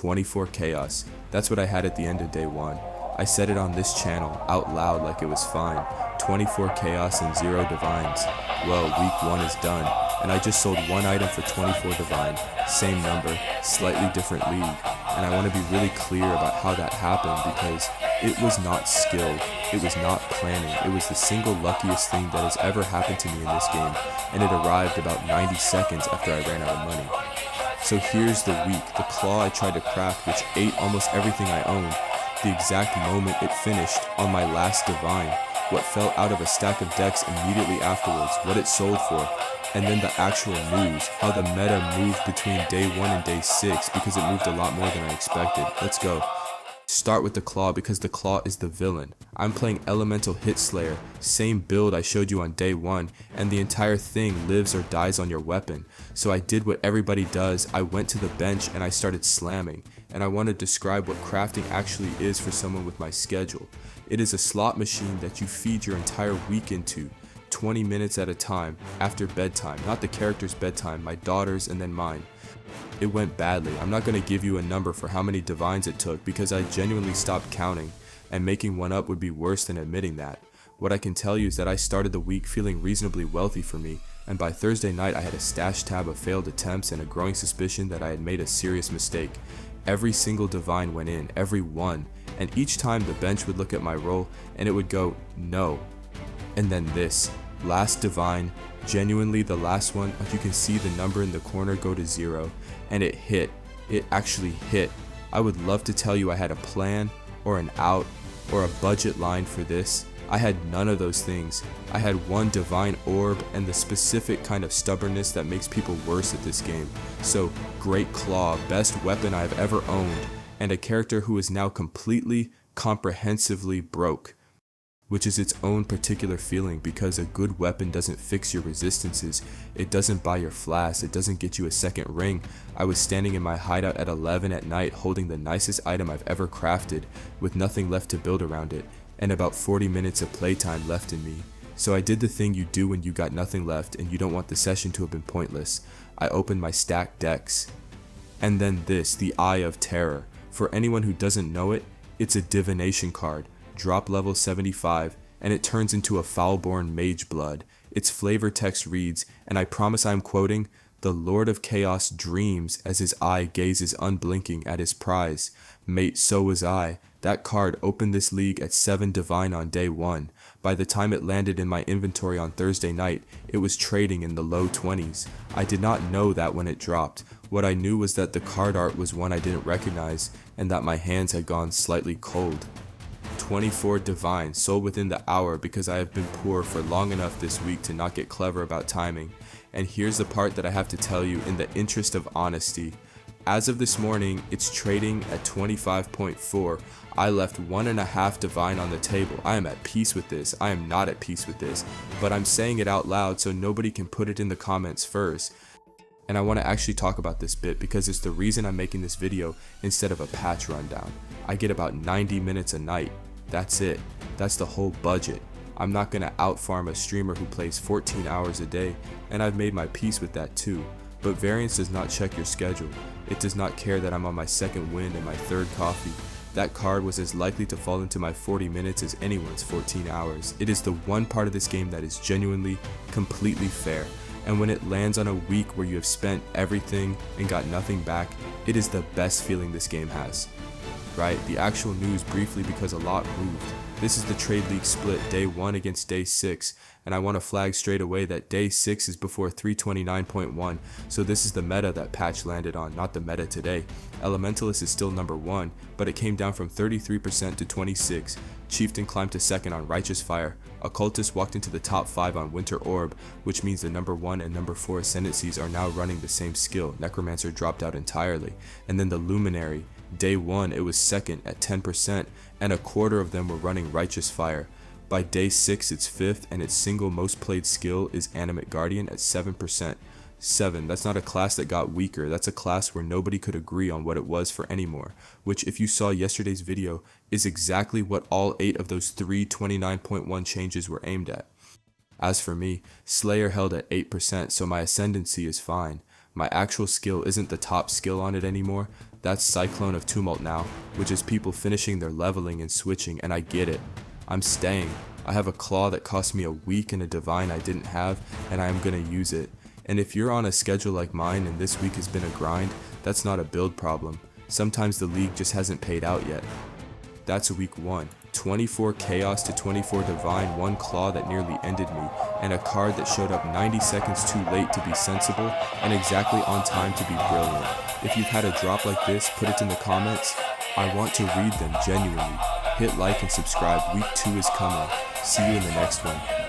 24 chaos. That's what I had at the end of day 1. I said it on this channel out loud like it was fine. 24 chaos and 0 divines. Well, week 1 is done, and I just sold one item for 24 divine. Same number, slightly different league. And I want to be really clear about how that happened, because it was not skill, it was not planning, it was the single luckiest thing that has ever happened to me in this game, and it arrived about 90 seconds after I ran out of money. So here's the week, the claw I tried to craft, which ate almost everything I owned, the exact moment it finished on my last divine, what fell out of a stack of decks immediately afterwards, what it sold for, and then the actual news, how the meta moved between day 1 and day 6, because it moved a lot more than I expected. Let's go. Start with the claw, because the claw is the villain. I'm playing Elemental Hit Slayer, same build I showed you on day 1, and the entire thing lives or dies on your weapon. So I did what everybody does, I went to the bench and I started slamming, and I want to describe what crafting actually is for someone with my schedule. It is a slot machine that you feed your entire week into, 20 minutes at a time, after bedtime, not the character's bedtime, my daughter's and then mine. It went badly. I'm not going to give you a number for how many divines it took, because I genuinely stopped counting, and making one up would be worse than admitting that. What I can tell you is that I started the week feeling reasonably wealthy for me, and by Thursday night I had a stash tab of failed attempts and a growing suspicion that I had made a serious mistake. Every single divine went in, every one, and each time the bench would look at my roll and it would go, no. And then this, last divine, genuinely the last one, like you can see the number in the corner go to 0, and it hit. It actually hit. I would love to tell you I had a plan, or an out, or a budget line for this. I had none of those things. I had one divine orb and the specific kind of stubbornness that makes people worse at this game. So, Great Claw, best weapon I've ever owned, and a character who is now completely, comprehensively broke. Which is its own particular feeling, because a good weapon doesn't fix your resistances, it doesn't buy your flask, it doesn't get you a second ring. I was standing in my hideout at 11 at night holding the nicest item I've ever crafted, with nothing left to build around it, and about 40 minutes of playtime left in me. So I did the thing you do when you got nothing left and you don't want the session to have been pointless. I opened my stacked decks. And then this, the Eye of Terror. For anyone who doesn't know it, it's a divination card. Drop level 75, and it turns into a Foulborn Mage Blood. Its flavor text reads, and I promise I'm quoting, "The Lord of Chaos dreams as his eye gazes unblinking at his prize. Mate, so was I. That card opened this league at 7 divine on day 1. By the time it landed in my inventory on Thursday night, it was trading in the low 20s. I did not know that when it dropped. What I knew was that the card art was one I didn't recognize, and that my hands had gone slightly cold. 24 divine, sold within the hour, because I have been poor for long enough this week to not get clever about timing. And here's the part that I have to tell you in the interest of honesty. As of this morning, it's trading at 25.4. I left 1.5 divine on the table. I am at peace with this. I am not at peace with this. But I'm saying it out loud so nobody can put it in the comments first. And I want to actually talk about this bit, because it's the reason I'm making this video instead of a patch rundown. I get about 90 minutes a night. That's it. That's the whole budget. I'm not going to outfarm a streamer who plays 14 hours a day, and I've made my peace with that too. But Variance does not check your schedule. It does not care that I'm on my second wind and my third coffee. That card was as likely to fall into my 40 minutes as anyone's 14 hours. It is the one part of this game that is genuinely, completely fair. And when it lands on a week where you have spent everything and got nothing back, it is the best feeling this game has. Right, the actual news briefly, because a lot moved. This is the Trade League split, day 1 against day 6, and I want to flag straight away that day 6 is before 329.1, so this is the meta that patch landed on, not the meta today. Elementalist is still number 1, but it came down from 33% to 26. Chieftain climbed to 2nd on Righteous Fire. Occultist walked into the top 5 on Winter Orb, which means the number 1 and number 4 ascendancies are now running the same skill. Necromancer dropped out entirely. And then the Luminary. Day 1 it was 2nd at 10%, and a quarter of them were running Righteous Fire. By day 6 it's 5th, and its single most played skill is Animate Guardian at 7%. 7, that's not a class that got weaker, that's a class where nobody could agree on what it was for anymore, which if you saw yesterday's video is exactly what all 8 of those 329.1 changes were aimed at. As for me, Slayer held at 8%, so my ascendancy is fine. My actual skill isn't the top skill on it anymore, That's Cyclone of Tumult now, which is people finishing their leveling and switching, and I get it. I'm staying. I have a claw that cost me a week and a divine I didn't have, and I am gonna use it. And if you're on a schedule like mine and this week has been a grind, that's not a build problem. Sometimes the league just hasn't paid out yet. That's week 1. 24 chaos to 24 divine, 1 claw that nearly ended me, and a card that showed up 90 seconds too late to be sensible and exactly on time to be brilliant. If you've had a drop like this, put it in the comments. I want to read them genuinely. Hit like and subscribe. Week 2 is coming. See you in the next one.